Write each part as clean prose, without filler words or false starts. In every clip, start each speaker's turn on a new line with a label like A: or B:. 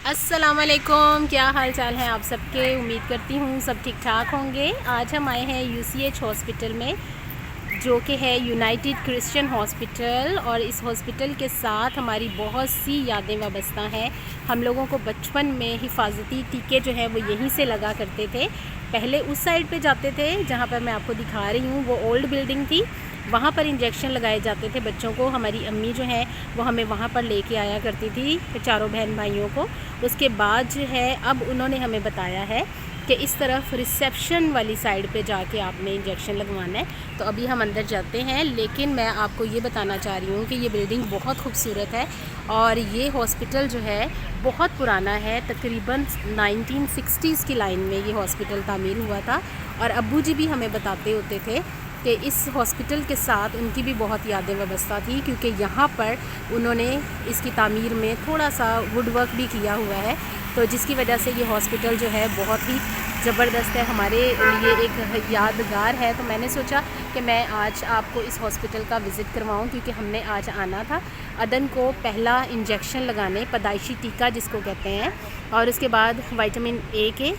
A: अस्सलाम वालेकुम, क्या हाल चाल है आप सबके। उम्मीद करती हूँ सब ठीक ठाक होंगे। आज हम आए हैं यूसीएच हॉस्पिटल में, जो कि है यूनाइटेड क्रिश्चियन हॉस्पिटल, और इस हॉस्पिटल के साथ हमारी बहुत सी यादें वाबस्ता हैं। हम लोगों को बचपन में हिफाजती टीके जो है वो यहीं से लगा करते थे। पहले उस साइड पे जाते थे जहाँ पर मैं आपको दिखा रही हूँ, वो ओल्ड बिल्डिंग थी, वहाँ पर इंजेक्शन लगाए जाते थे बच्चों को। हमारी अम्मी जो है वो हमें वहाँ पर लेके आया करती थी, चारों बहन भाइयों को। उसके बाद जो है अब उन्होंने हमें बताया है कि इस तरफ रिसेप्शन वाली साइड पे जाके आपने इंजेक्शन लगवाना है। तो अभी हम अंदर जाते हैं, लेकिन मैं आपको ये बताना चाह रही हूँ कि ये बिल्डिंग बहुत खूबसूरत है और ये हॉस्पिटल जो है बहुत पुराना है। तकरीबन 1960s की लाइन में ये हॉस्पिटल तामीर हुआ था। और अब्बू जी भी हमें बताते होते थे कि इस हॉस्पिटल के साथ उनकी भी बहुत यादें वाबस्ता थी, क्योंकि यहाँ पर उन्होंने इसकी तामीर में थोड़ा सा वुड वर्क भी किया हुआ है, तो जिसकी वजह से ये हॉस्पिटल जो है बहुत ही ज़बरदस्त है, हमारे लिए एक यादगार है। तो मैंने सोचा कि मैं आज आपको इस हॉस्पिटल का विज़िट करवाऊं, क्योंकि हमने आज आना था अदन को पहला इंजेक्शन लगाने, पैदाइशी टीका जिसको कहते हैं, और उसके बाद विटामिन ए के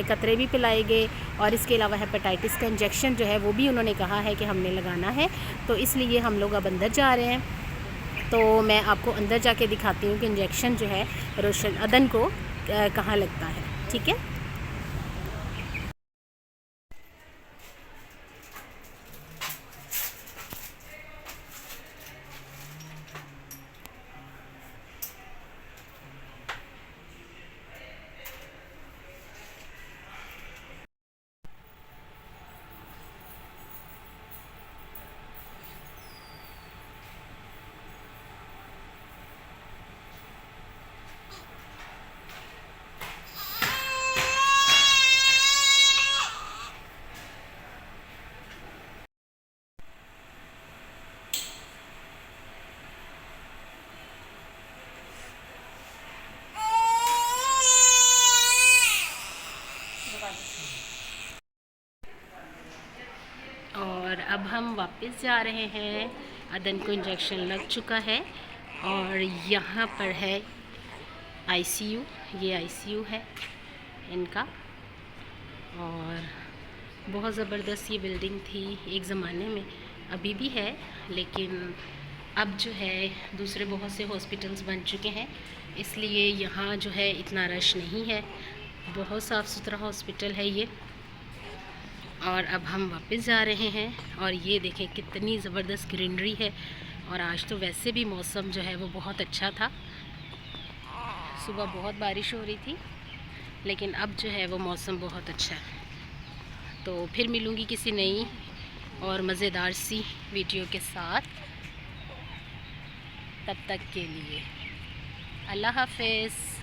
A: कतरे भी पिलाए गए, और इसके अलावा हेपेटाइटिस का इंजेक्शन जो है वो भी उन्होंने कहा है कि हमने लगाना है। तो इसलिए हम लोग अब अंदर जा रहे हैं। तो मैं आपको अंदर जाके दिखाती हूँ कि इंजेक्शन जो है रोशन अदन को कहाँ लगता है। ठीक है। और अब हम वापस जा रहे हैं। अदन को इंजेक्शन लग चुका है और यहाँ पर है आईसीयू। ये आईसीयू है इनका, और बहुत ज़बरदस्त ये बिल्डिंग थी एक ज़माने में, अभी भी है, लेकिन अब जो है दूसरे बहुत से हॉस्पिटल्स बन चुके हैं, इसलिए यहाँ जो है इतना रश नहीं है। बहुत साफ़ सुथरा हॉस्पिटल है ये। और अब हम वापस जा रहे हैं, और ये देखें कितनी ज़बरदस्त ग्रीनरी है। और आज तो वैसे भी मौसम जो है वो बहुत अच्छा था। सुबह बहुत बारिश हो रही थी, लेकिन अब जो है वो मौसम बहुत अच्छा है। तो फिर मिलूँगी किसी नई और मज़ेदार सी वीडियो के साथ। तब तक के लिए अल्लाह हाफ़िज़।